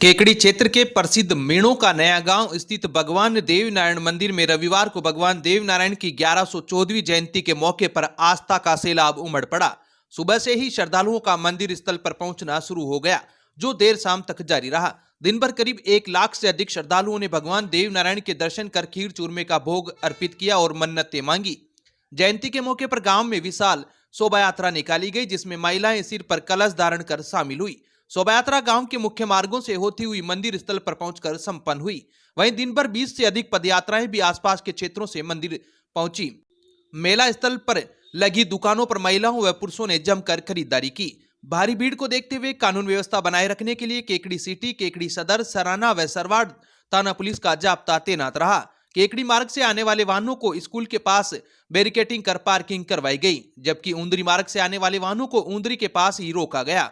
केकड़ी क्षेत्र के प्रसिद्ध मीणों का नया गांव स्थित भगवान देवनारायण मंदिर में रविवार को भगवान देवनारायण की 1114वीं जयंती के मौके पर आस्था का सैलाब उमड़ पड़ा। सुबह से ही श्रद्धालुओं का मंदिर स्थल पर पहुंचना शुरू हो गया, जो देर शाम तक जारी रहा। दिन भर करीब 1 लाख से अधिक श्रद्धालुओं ने भगवान देवनारायण के दर्शन कर खीर चूरमे का भोग अर्पित किया और मन्नतें मांगी। जयंती के मौके पर गांव में विशाल शोभा यात्रा निकाली गई, जिसमें महिलाएं सिर पर कलश धारण कर शामिल हुई। शोभा यात्रा गांव के मुख्य मार्गों से होती हुई मंदिर स्थल पर पहुंचकर संपन्न हुई। वहीं दिन भर 20 से अधिक पदयात्राएं भी आसपास के क्षेत्रों से मंदिर पहुंची। मेला स्थल पर लगी दुकानों पर महिलाओं व पुरुषों ने जमकर खरीदारी की। भारी भीड़ को देखते हुए कानून व्यवस्था बनाए रखने के लिए केकड़ी सिटी, केकड़ी सदर, सराना व सरवाड़ थाना पुलिस का जाब्ता तैनात रहा। केकड़ी मार्ग से आने वाले वाहनों को स्कूल के पास बैरिकेटिंग कर पार्किंग करवाई गई, जबकि ऊंदरी मार्ग से आने वाले वाहनों को ऊंदरी के पास ही रोका गया।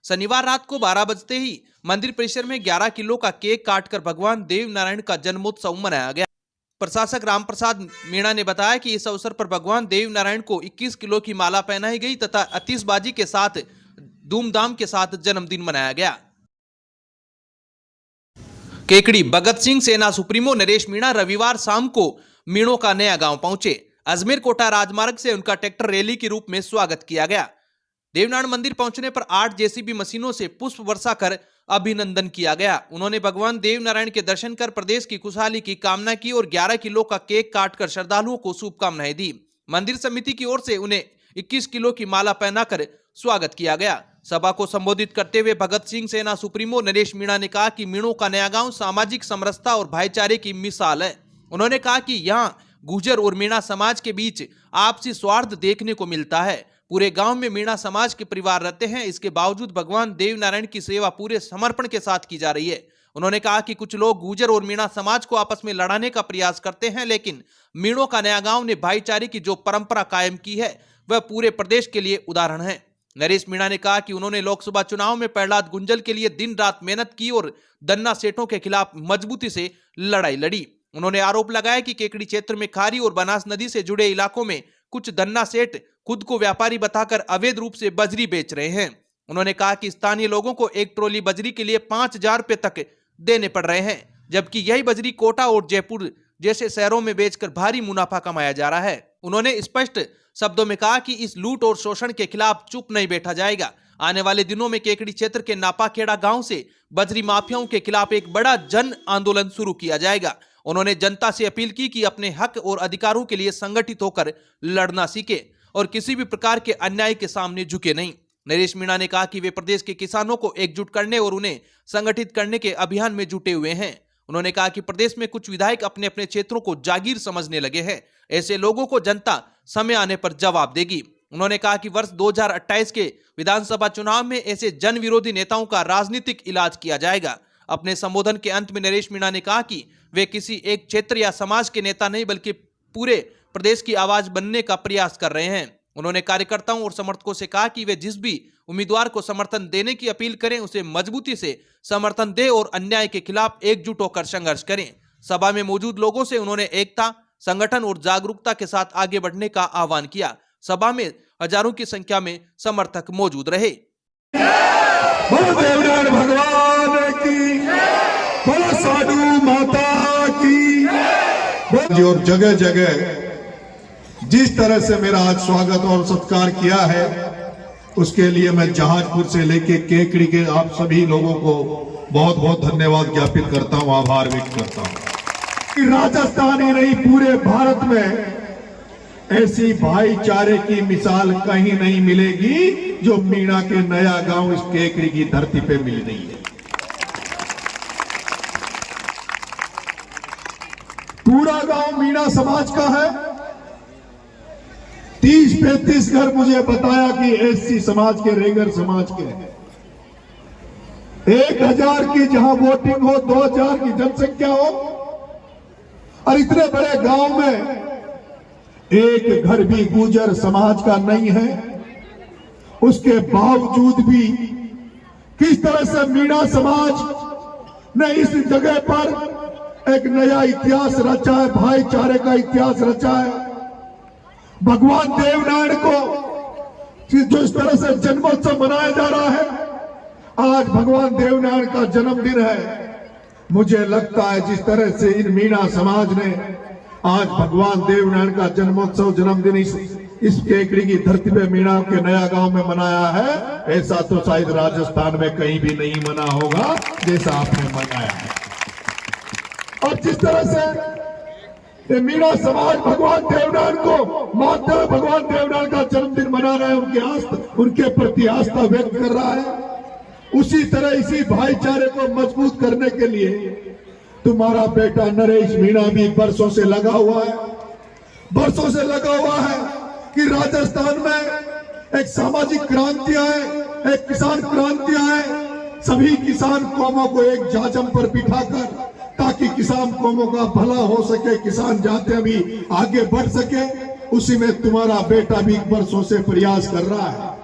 शनिवार रात को 12 बजते ही मंदिर परिसर में 11 किलो का केक काटकर भगवान देवनारायण का जन्मोत्सव मनाया गया। प्रशासक रामप्रसाद मीणा ने बताया कि इस अवसर पर भगवान देवनारायण को 21 किलो की माला पहनाई गई तथा आतिशबाजी के साथ धूमधाम के साथ जन्मदिन मनाया गया। केकड़ी भगत सिंह सेना सुप्रीमो नरेश मीणा रविवार शाम को मीणों का नया गांव पहुंचे। अजमेर कोटा राजमार्ग से उनका ट्रैक्टर रैली के रूप में स्वागत किया गया। देवनारायण मंदिर पहुंचने पर 8 जेसीबी मशीनों से पुष्प वर्षा कर अभिनंदन किया गया। उन्होंने भगवान देवनारायण के दर्शन कर प्रदेश की खुशहाली की कामना की और 11 किलो का केक काटकर श्रद्धालुओं को शुभकामनाएं दी। मंदिर समिति की ओर से उन्हें 21 किलो की माला पहनाकर स्वागत किया गया। सभा को संबोधित करते हुए भगत सिंह सेना सुप्रीमो नरेश मीणा ने कहा कि मीणों का नया गांव सामाजिक समरसता और भाईचारे की मिसाल है। उन्होंने कहा कि यहाँ गुर्जर और मीणा समाज के बीच आपसी स्वार्थ देखने को मिलता है। पूरे गांव में मीणा समाज के परिवार रहते हैं, इसके बावजूद भगवान देवनारायण की सेवा पूरे समर्पण के साथ की जा रही है। उन्होंने कहा कि कुछ लोग गुर्जर और मीणा समाज को आपस में लड़ाने का प्रयास करते हैं, लेकिन मीणों का नया गांव ने भाईचारे की जो परंपरा कायम की है वह पूरे प्रदेश के लिए उदाहरण है। नरेश मीणा ने कहा कि उन्होंने लोकसभा चुनाव में प्रहलाद गुंजल के लिए दिन रात मेहनत की और दन्ना सेठों के खिलाफ मजबूती से लड़ाई लड़ी। उन्होंने आरोप लगाया कि केकड़ी क्षेत्र में खारी और बनास नदी से जुड़े इलाकों में कुछ दन्ना सेठ खुद को व्यापारी बताकर अवैध रूप से बजरी बेच रहे हैं। उन्होंने कहा कि स्थानीय लोगों को एक ट्रॉली बजरी के लिए 5000 रुपए तक देने पड़ रहे हैं, जबकि यही बजरी कोटा और जयपुर जैसे शहरों में बेचकर भारी मुनाफा कमाया जा रहा है। उन्होंने स्पष्ट शब्दों में कहा कि इस लूट और शोषण के खिलाफ चुप नहीं बैठा जाएगा। आने वाले दिनों में केकड़ी क्षेत्र के नापाखेड़ा गांव से बजरी माफियाओं के खिलाफ एक बड़ा जन आंदोलन शुरू किया जाएगा। उन्होंने जनता से अपील की कि अपने हक और अधिकारों के लिए संगठित होकर लड़ना सीखे और किसी भी प्रकार के अन्याय के सामने झुके नहीं। नरेश मीणा ने कहा कि वे प्रदेश के किसानों को एकजुट करने और उन्हें संगठित करने के अभियान में जुटे हुए हैं। उन्होंने कहा कि प्रदेश में कुछ विधायक अपने अपने क्षेत्रों को जागीर समझने लगे हैं। ऐसे लोगों को जनता समय आने पर जवाब देगी। उन्होंने कहा कि वर्ष 2028 के विधानसभा चुनाव में ऐसे जन विरोधी नेताओं का राजनीतिक इलाज किया जाएगा। अपने संबोधन के अंत में नरेश मीणा ने कहा कि वे किसी एक क्षेत्र या समाज के नेता नहीं बल्कि पूरे प्रदेश की आवाज बनने का प्रयास कर रहे हैं। उन्होंने कार्यकर्ताओं और समर्थकों से कहा कि वे जिस भी उम्मीदवार को समर्थन देने की अपील करें उसे मजबूती से समर्थन दें और अन्याय के खिलाफ एकजुट होकर संघर्ष करें। सभा में मौजूद लोगों से उन्होंने एकता, संगठन और जागरूकता के साथ आगे बढ़ने का आह्वान किया। सभा में हजारों की संख्या में समर्थक मौजूद रहे। भगवान की, साधु माता की। और जगह जगह जिस तरह से मेरा आज स्वागत और सत्कार किया है, उसके लिए मैं जहाजपुर से लेके केकड़ी के आप सभी लोगों को बहुत बहुत धन्यवाद ज्ञापित करता हूं, आभार व्यक्त करता हूं। राजस्थान ही नहीं पूरे भारत में ऐसी भाईचारे की मिसाल कहीं नहीं मिलेगी जो मीणा के नया गांव इस केकड़ी की धरती पे मिल रही है। पूरा गांव मीणा समाज का है। 30-35 घर मुझे बताया कि एससी समाज के, रेंगर समाज के हैं। 1000 की जहां वोटिंग हो, 2000 की जनसंख्या हो, और इतने बड़े गांव में एक घर भी गुर्जर समाज का नहीं है। उसके बावजूद भी किस तरह से मीणा समाज ने इस जगह पर एक नया इतिहास रचा है, भाईचारे का इतिहास रचा है। भगवान देवनारायण को जो इस तरह से जन्मोत्सव मनाया जा रहा है, आज भगवान देवनारायण का जन्मदिन है। मुझे लगता है जिस तरह से इन मीणा समाज ने आज भगवान देवनारायण का जन्मोत्सव जन्मदिन इस केकड़ी की धरती पे मीणा के नया गांव में मनाया है, ऐसा तो शायद राजस्थान में कहीं भी नहीं मना होगा जैसा आपने मनाया है। और जिस तरह से ये मीणा समाज भगवान देवनारायण को मानते हुए भगवान देवनारायण का जन्मदिन मना रहा है, उनके प्रति आस्था व्यक्त कर रहा है, उसी तरह इसी भाईचारे को मजबूत करने के लिए तुम्हारा बेटा नरेश मीणा भी बरसों से लगा हुआ है कि राजस्थान में एक सामाजिक क्रांति आए, एक किसान क्रांति आए, सभी किसान कौमों को एक जाजम पर बिठाकर ताकि किसान कौमों का भला हो सके, किसान जाते भी आगे बढ़ सके। उसी में तुम्हारा बेटा भी बरसों से प्रयास कर रहा है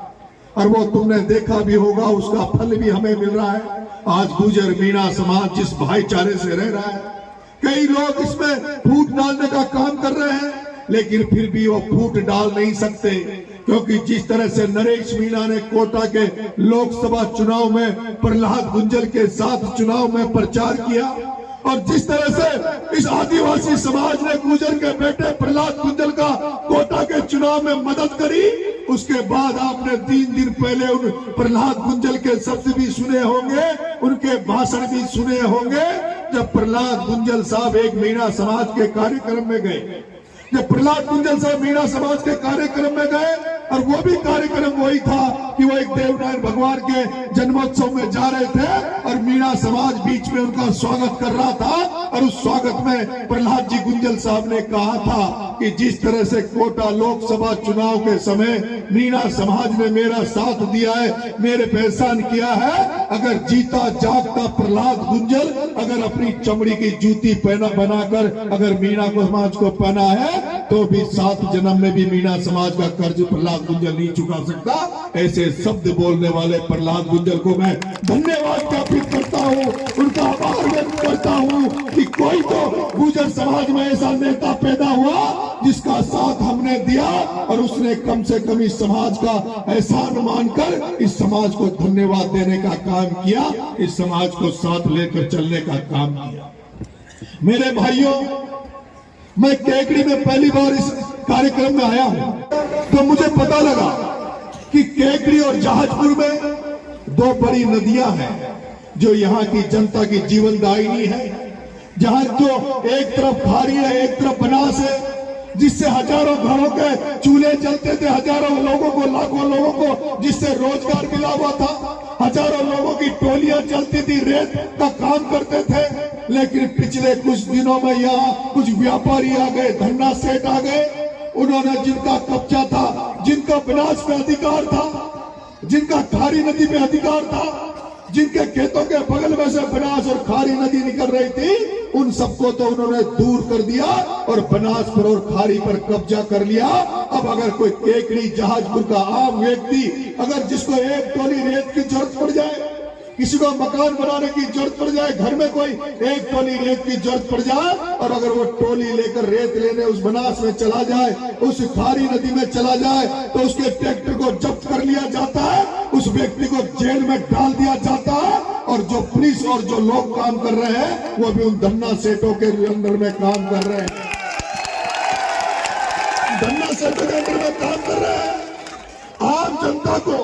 और वो तुमने देखा भी होगा, उसका फल भी हमें मिल रहा है। आज गुजर मीणा समाज जिस भाईचारे से रह रहा है, कई लोग इसमें फूट डालने का काम कर रहे हैं, लेकिन फिर भी वो फूट डाल नहीं सकते, क्योंकि जिस तरह से नरेश मीणा ने कोटा के लोकसभा चुनाव में प्रहलाद गुंजल के साथ चुनाव में प्रचार किया और जिस तरह से इस आदिवासी समाज ने गुजर के बेटे प्रहलाद गुंजल का कोटा के चुनाव में मदद करी, उसके बाद आपने 3 दिन पहले उन प्रहलाद गुंजल के शब्द भी सुने होंगे, उनके भाषण भी सुने होंगे। जब प्रहलाद गुंजल साहब एक मीणा समाज के कार्यक्रम में गए, जब प्रहलाद गुंजल साहब मीणा समाज के कार्यक्रम में गए और वो भी कार्यक्रम वही था कि वो एक देवनारायण भगवान के जन्मोत्सव में जा रहे थे और मीणा समाज बीच में उनका स्वागत कर रहा था और उस स्वागत में प्रहलाद जी गुंजल साहब ने कहा था कि जिस तरह से कोटा लोकसभा चुनाव के समय मीणा समाज ने मेरा साथ दिया है, मेरे पे एहसान किया है, अगर जीता जागता प्रहलाद गुंजल अगर अपनी चमड़ी की जूती पहना बनाकर अगर मीणा समाज को पहना है तो भी 7 जन्म में भी मीणा समाज का कर्ज प्रहलाद गुंजल नहीं चुका सकता। ऐसे शब्द बोलने वाले प्रहलाद गुंजल को मैं धन्यवाद ज्ञापित करता हूँ, उनका आभार व्यक्त करता हूँ कि कोई तो गुजर समाज में ऐसा नेता पैदा हुआ जिसका साथ हमने दिया और उसने कम से कम इस समाज का एहसान मानकर इस समाज को धन्यवाद देने का काम किया, इस समाज को साथ लेकर चलने का काम किया। मेरे भाइयों, मैं केकड़ी में पहली बार इस कार्यक्रम में आया हूं तो मुझे पता लगा कि केकड़ी और जहाजपुर में 2 बड़ी नदियां हैं जो यहाँ की जनता की जीवनदायिनी है, जहां जो एक तरफ खारी है, एक तरफ बनास है, जिससे हजारों घरों के चूल्हे जलते थे, हजारों लोगों को, लाखों लोगों को जिससे रोजगार मिला हुआ था, हजारों लोगों की टोलियां चलती थी, रेत का काम करते थे। लेकिन पिछले कुछ दिनों में यहाँ कुछ व्यापारी आ गए, धन्ना सेठ आ गए, उन्होंने जिनका कब्जा था, जिनका बनास पे अधिकार था, जिनका खारी नदी में अधिकार था, जिनके खेतों के बगल में से बनास और खारी नदी निकल रही थी, उन सबको तो उन्होंने दूर कर दिया और बनास पर और खारी पर कब्जा कर लिया। अब अगर कोई केकड़ी जहाजपुर का आम व्यक्ति अगर जिसको एक टोली रेत की जरूरत पड़ जाए, किसी को मकान बनाने की जरूरत पड़ जाए, घर में कोई एक टोली रेत की जरूरत पड़ जाए और अगर वो टोली लेकर रेत लेने उस बनास में चला जाए, उस खारी नदी में चला जाए, तो उसके ट्रैक्टर को जब्त कर लिया जाता है, उस व्यक्ति को जेल में डाल दिया जाता है और जो पुलिस और जो लोग काम कर रहे हैं वो भी उन धन्ना सेठों के अंदर में काम कर रहे हैं, धन्ना सेठों के अंदर में काम कर रहे हैं। आम जनता को,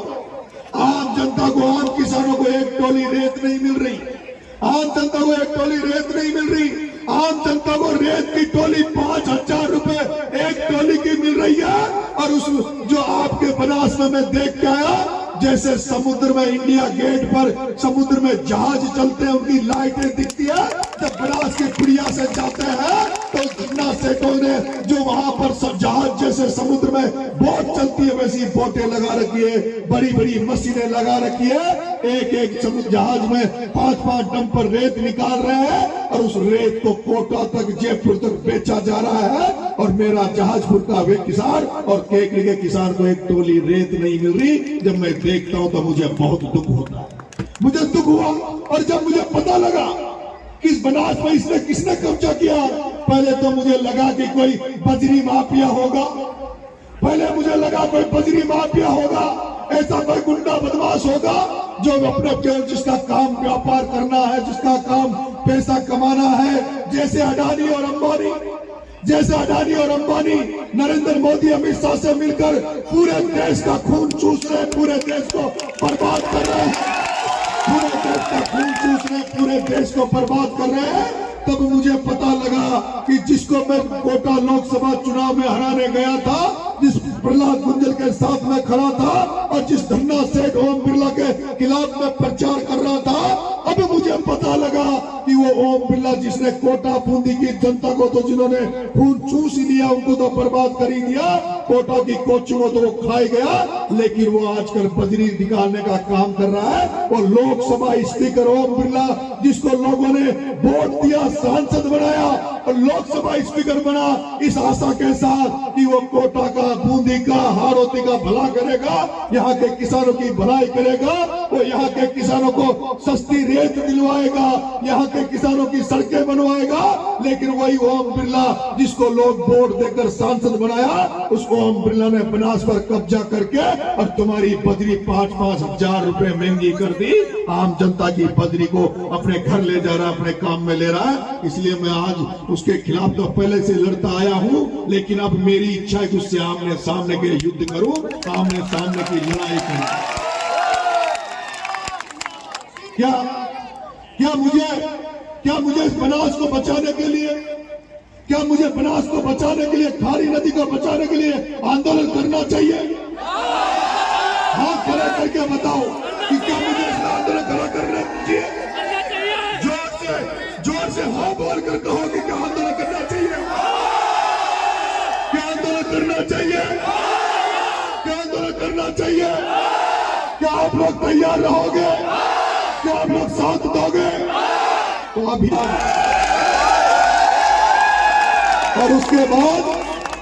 आम किसानों को एक टोली रेत नहीं मिल रही, आम जनता को एक टोली रेत नहीं मिल रही, आम जनता को रेत की टोली 5,000 रुपए एक टोली की मिल रही है। और उस जो आपके बनास में मैं देख के आया, जैसे समुद्र में इंडिया गेट पर समुद्र में जहाज चलते हैं, उनकी लाइटें दिखती है, जब बनास की पुड़िया से जाते हैं तो धन्ना सेठों ने जो वहां पर जहाज जैसे समुद्र में बोट चलती है वैसी बोटें लगा रखी है, बड़ी बड़ी मशीनें लगा रखी है, एक एक समुद्र जहाज में 5-5 डंपर रेत निकाल रहे हैं और उस रेत को कोटा तक, जयपुर तक बेचा जा रहा है। और मेरा जहाजपुर का वे किसान और केकड़ी के किसान को एक टोली रेत नहीं मिल रही। जब मैं देखता हूं तो मुझे बहुत दुख होता है, मुझे दुख हुआ। और जब मुझे पता लगा कि इस बनास में इसने किसने कब्जा किया, पहले तो मुझे लगा कि कोई बजरी माफिया होगा, पहले मुझे लगा कोई बजरी माफिया होगा, ऐसा कोई गुंडा बदमाश होगा जो अपने केवल जिसका काम व्यापार करना है, जिसका काम पैसा कमाना है, जैसे अडानी और अंबानी, नरेंद्र मोदी अमित शाह से मिलकर पूरे देश का खून चूस रहे, पूरे देश को बर्बाद कर रहे हैं, पूरे देश का खून चूस रहे, पूरे देश को बर्बाद कर रहे हैं। तब मुझे पता लगा कि जिसको मैं कोटा लोकसभा चुनाव में हराने गया था, जिस प्रहलाद गुंजल के साथ में खड़ा था और जिस धन्ना सेठ ओम बिरला के खिलाफ में प्रचार कर रहा था, अब मुझे पता लगा कि वो ओम बिरला जिसने कोटा बूंदी की जनता को तो जिन्होंने खून चूस ही लिया, उनको तो बर्बाद कर ही दिया, कोटा की कोचिंग तो वो खाई गया, लेकिन वो आजकल बजरी निकालने का काम कर रहा है। वो लोकसभा स्पीकर ओम बिरला जिसको लोगों ने वोट दिया, सांसद बनाया और लोकसभा स्पीकर बना, इस आशा के साथ कि वो कोटा का, बूंदी का, हाड़ौती का भला करेगा, यहाँ के किसानों की भलाई करेगा, वो यहाँ के किसानों को सस्ती रेत दिलवाएगा, यहाँ के किसानों की सड़कें बनवाएगा। लेकिन वही ओम बिरला जिसको लोग वोट देकर सांसद बनाया, उस ओम बिरला ने बनास पर कब्जा करके और तुम्हारी बजरी 5-5 हजार रुपए महंगी कर दी। आम जनता की बजरी को अपने घर ले जा रहा है, अपने काम में ले रहा है। इसलिए मैं आज उसके खिलाफ तो पहले से लड़ता आया हूं, लेकिन अब मेरी इच्छा है कि उससे आमने सामने के युद्ध करूं, आमने सामने की लड़ाई करूं। क्या मुझे इस बनास को बचाने के लिए, खारी नदी को बचाने के लिए आंदोलन करना चाहिए? हाथ खड़े करके बताओ कि क्या मुझे इस आंदोलन खड़ा करना चाहिए? जोर से हाँ बोल कर कहो कि क्या आंदोलन करना चाहिए? क्या आंदोलन करना चाहिए? क्या आंदोलन करना चाहिए? क्या आप लोग तैयार रहोगे? क्या आप लोग साथ दोगे? तो अभी और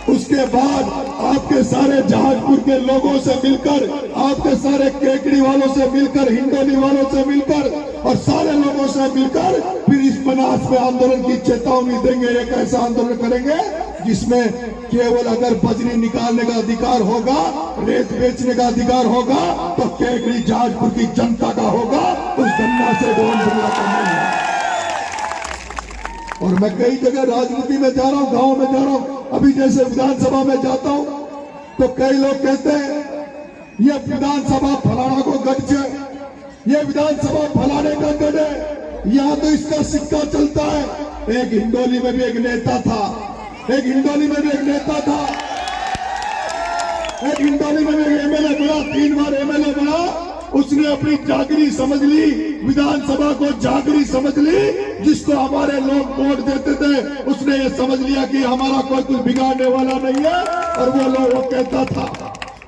उसके बाद आपके सारे जहाजपुर के लोगों से मिलकर, आपके सारे केकड़ी वालों से मिलकर, हिंडोली वालों से मिलकर और सारे लोगों से मिलकर फिर इस बनास में आंदोलन की चेतावनी देंगे। एक ऐसा आंदोलन करेंगे जिसमें केवल अगर बजरी निकालने का अधिकार होगा, रेत बेचने का अधिकार होगा, तो केकड़ी जहाजपुर की जनता का होगा, उस धन्ना से ओम बिरला का नहीं है। और मैं कई जगह राजनीति में जा रहा हूं, गांव में जा रहा हूं, अभी जैसे विधानसभा में जाता हूं तो कई लोग कहते हैं ये विधानसभा फलाना को गढ़ है, ये विधानसभा फलाने का गढ़ है, यहाँ तो इसका सिक्का चलता है। एक हिंडोली में भी एक नेता था, एक हिंडोली में भी एक एमएलए बना, 3 बार एमएलए बना, उसने अपनी जागरी समझ ली, विधानसभा को जागरी समझ ली, जिसको हमारे लोग वोट देते थे, उसने ये समझ लिया कि हमारा कोई कुछ बिगाड़ने वाला नहीं है। और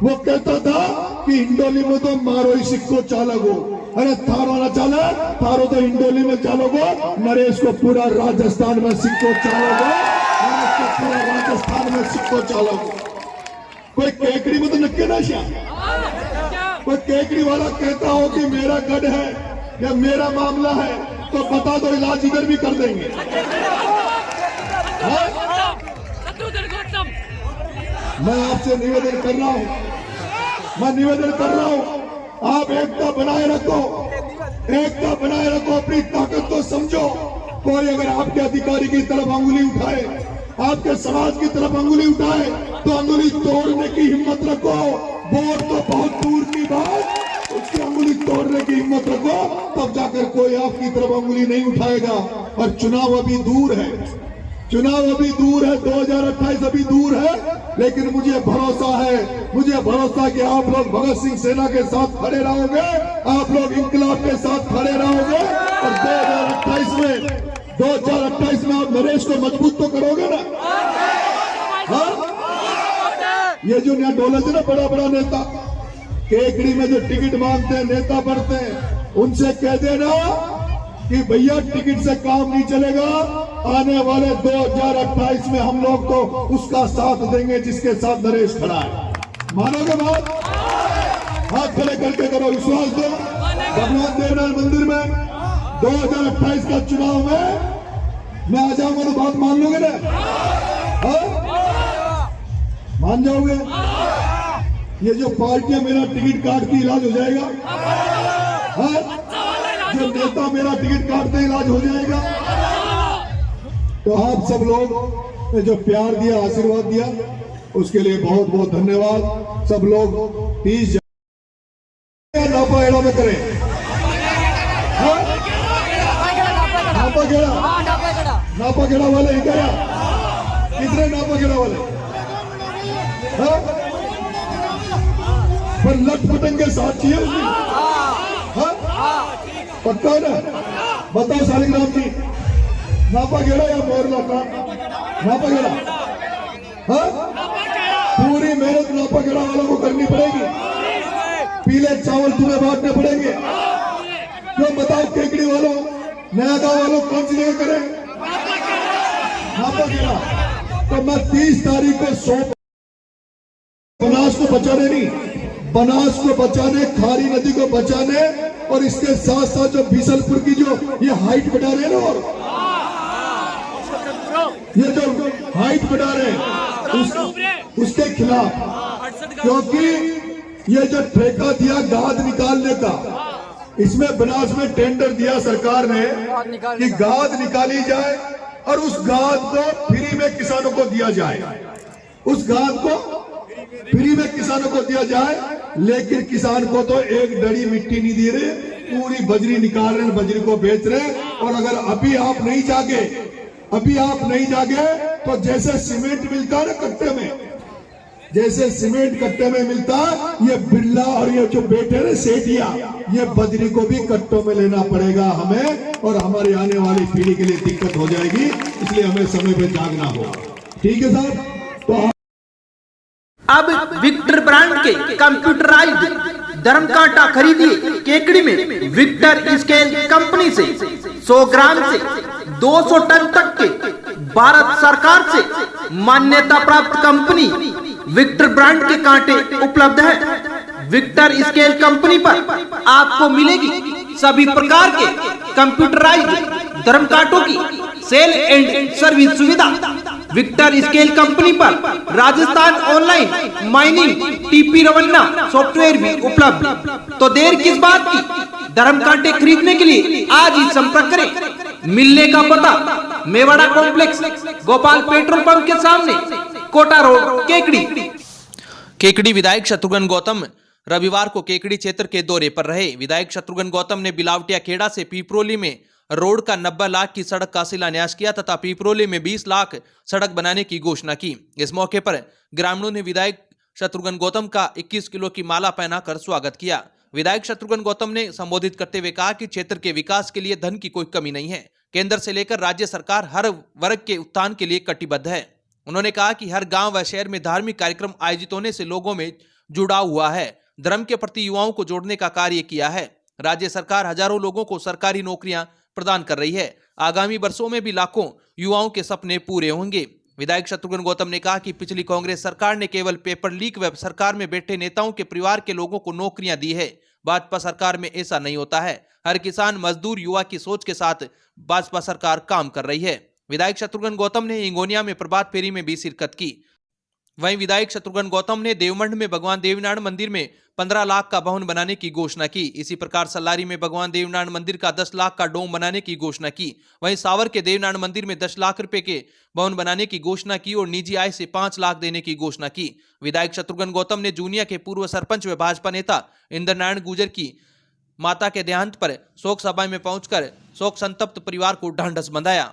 वो कहता था कि हिंडोली में तो मारो ही सिक्को चालको, अरे थारो ना चाले, थारो तो हिंडोली में चालोगो, नरेश को पूरा राजस्थान में सिक्को चालोगो, पूरा राजस्थान में सिक्को चालोगो। कोई केकड़ी में तो नक्के ना श्या, कोई केकड़ी वाला कहता हो कि मेरा गढ़ है या मेरा मामला है, तो बता दो, इलाज इधर भी कर देंगे। मैं आपसे निवेदन कर रहा हूं, आप एकता बनाए रखो, अपनी ताकत को समझो। कोई अगर आपके अधिकारी की तरफ अंगुली उठाए, आपके समाज की तरफ अंगुली उठाए, तो अंगुली तोड़ने की हिम्मत रखो। वोट तो बहुत दूर की बात, उसकी अंगुली तोड़ने की हिम्मत रखो, तब जाकर कोई आपकी तरफ अंगुली नहीं उठाएगा। और चुनाव अभी दूर है, 2028 अभी दूर है, लेकिन मुझे भरोसा कि आप लोग भगत सिंह सेना के साथ खड़े रहोगे, आप लोग इंकलाब के साथ खड़े रहोगे और 2028 में आप नरेश को मजबूत तो करोगे ना? हाँ? ये जो नया डोलत है ना, बड़ा नेता केकड़ी में जो टिकट मांगते हैं, नेता बढ़ते हैं, उनसे कह देना कि भैया टिकट से काम नहीं चलेगा, आने वाले 2028 में हम लोग तो उसका साथ देंगे जिसके साथ नरेश खड़ा है। मानोगे बात? हाथ खड़े करके करो, विश्वास दो। भगवान देवनाथ मंदिर में 2028 का चुनाव में मैं आ जाऊंगा तो बात मान लोगे ना? मान जाओगे? ये जो पार्टियां मेरा टिकट काट के इलाज हो जाएगा, जो नेता मेरा टिकट काटते इलाज हो जाएगा। तो आप सब लोग ने जो प्यार दिया, आशीर्वाद दिया, उसके लिए बहुत बहुत धन्यवाद। सब लोग 30 नापा एड़ा में करें। नापा गेड़ा वाले ही क्या? कितने नापा गेड़ा वाले? पर लट पटंग के साथ चाहिए उसमें। पक्का है ना? बताओ शालिग्राम जी, नापा गेड़ा या मोरला का? नापा गेड़ा। पूरी मेहनत नापा गेड़ा वालों को करनी पड़ेगी। पीले चावल तुम्हें बांटने पड़ेंगे। क्यों बताओ केकड़ी वालों, नया गांव वालों कौन सी जगह करें? नापा गेड़ा। तो मैं 30 तारीख को 100 बनास को बचाने नहीं, बनास को बचाने, खारी नदी को बचाने, और इसके साथ साथ जो बीसलपुर की जो ये हाइट बढ़ा रहे हैं ना, और ये जो हाइट बढ़ा रहे हैं उसके खिलाफ, क्योंकि ये जो ठेका दिया गाद निकालने का, इसमें बनास में टेंडर दिया सरकार ने कि गाद निकाली जाए और उस गाद को फ्री में किसानों को दिया जाए। उस गाद को फ्री में किसानों को दिया जाए, लेकिन किसान को तो एक डड़ी मिट्टी नहीं दे रहे, पूरी बजरी निकाल रहे, बजरी को बेच रहे। और अगर अभी आप नहीं जागे तो जैसे सीमेंट मिलता है ना कट्टे में, जैसे सीमेंट कट्टे में मिलता, ये बिरला और ये जो बेटे ना सेठिया, ये बजरी को भी कट्टों में लेना पड़ेगा हमें, और हमारी आने वाली पीढ़ी के लिए दिक्कत हो जाएगी। इसलिए हमें समय पे जागना होगा। ठीक है साहब? तो अब विक्टर ब्रांड के कंप्यूटराइज्ड धर्मकांटा खरीदिए केकड़ी में विक्टर स्केल कंपनी से। 100 ग्राम से 200 टन तक के भारत सरकार से मान्यता प्राप्त कंपनी विक्टर ब्रांड के कांटे उपलब्ध है। विक्टर स्केल कंपनी पर आपको मिलेगी सभी प्रकार के कंप्यूटराइज्ड धर्मकांटों की सेल एंड सर्विस सुविधा। विक्टर स्केल कंपनी पर Rajasthan online mining TP Revanna software भी उपलब्ध। तो देर किस बात की? धर्मकांटे खरीदने के लिए आज ही संपर्क करें। मिलने का पता Mewada complex, Gopal petrol pump के सामने, कोटा रोड, केकड़ी। केकड़ी विधायक शत्रुघ्न गौतम रविवार को केकड़ी क्षेत्र के दौरे पर रहे। विधायक शत्रुघ्न गौतम ने बिलावटिया खेड़ा से पीपरोली में रोड का 90 लाख की सड़क का शिलान्यास किया तथा पीपरोली में 20 लाख सड़क बनाने की घोषणा की। इस मौके पर ग्रामीणों ने विधायक शत्रुघ्न गौतम का 21 किलो की माला पहनाकर स्वागत किया। विधायक शत्रुघ्न गौतम ने संबोधित करते हुए कहा कि क्षेत्र के विकास के लिए धन की कोई कमी नहीं है। केंद्र से लेकर राज्य सरकार हर वर्ग के उत्थान के लिए कटिबद्ध है। उन्होंने कहा कि हर गांव व शहर में धार्मिक कार्यक्रम आयोजित होने से लोगों में जुड़ाव हुआ है। धर्म के प्रति युवाओं को जोड़ने का कार्य किया है। राज्य सरकार हजारों लोगों को सरकारी नौकरियां प्रदान कर रही है। आगामी वर्षों में भी लाखों युवाओं के सपने पूरे होंगे। विधायक शत्रुघ्न गौतम ने कहा कि पिछली कांग्रेस सरकार ने केवल पेपर लीक व सरकार में बैठे नेताओं के परिवार के लोगों को नौकरियां दी है। भाजपा सरकार में ऐसा नहीं होता है। हर किसान, मजदूर, युवा की सोच के साथ भाजपा सरकार काम कर रही है। विधायक शत्रुघ्न गौतम ने हिंगोनिया में प्रभात फेरी में भी शिरकत की। वहीं विधायक शत्रुघ्न गौतम ने देवमंड में भगवान देवनारायण मंदिर में 15 लाख का भवन बनाने की घोषणा की। इसी प्रकार सल्लारी में भगवान देवनारायण मंदिर का 10 लाख का डोम बनाने की घोषणा की। वहीं सावर के देवनारायण मंदिर में 10 लाख रुपए के भवन बनाने की घोषणा की और निजी आय से 5 लाख देने की घोषणा की। विधायक शत्रुघ्न गौतम ने जूनिया के पूर्व सरपंच व भाजपा नेता इंद्र नारायण गुर्जर की माता के देहांत पर शोक सभा में पहुंचकर शोक संतप्त परिवार को ढांढस बंधाया।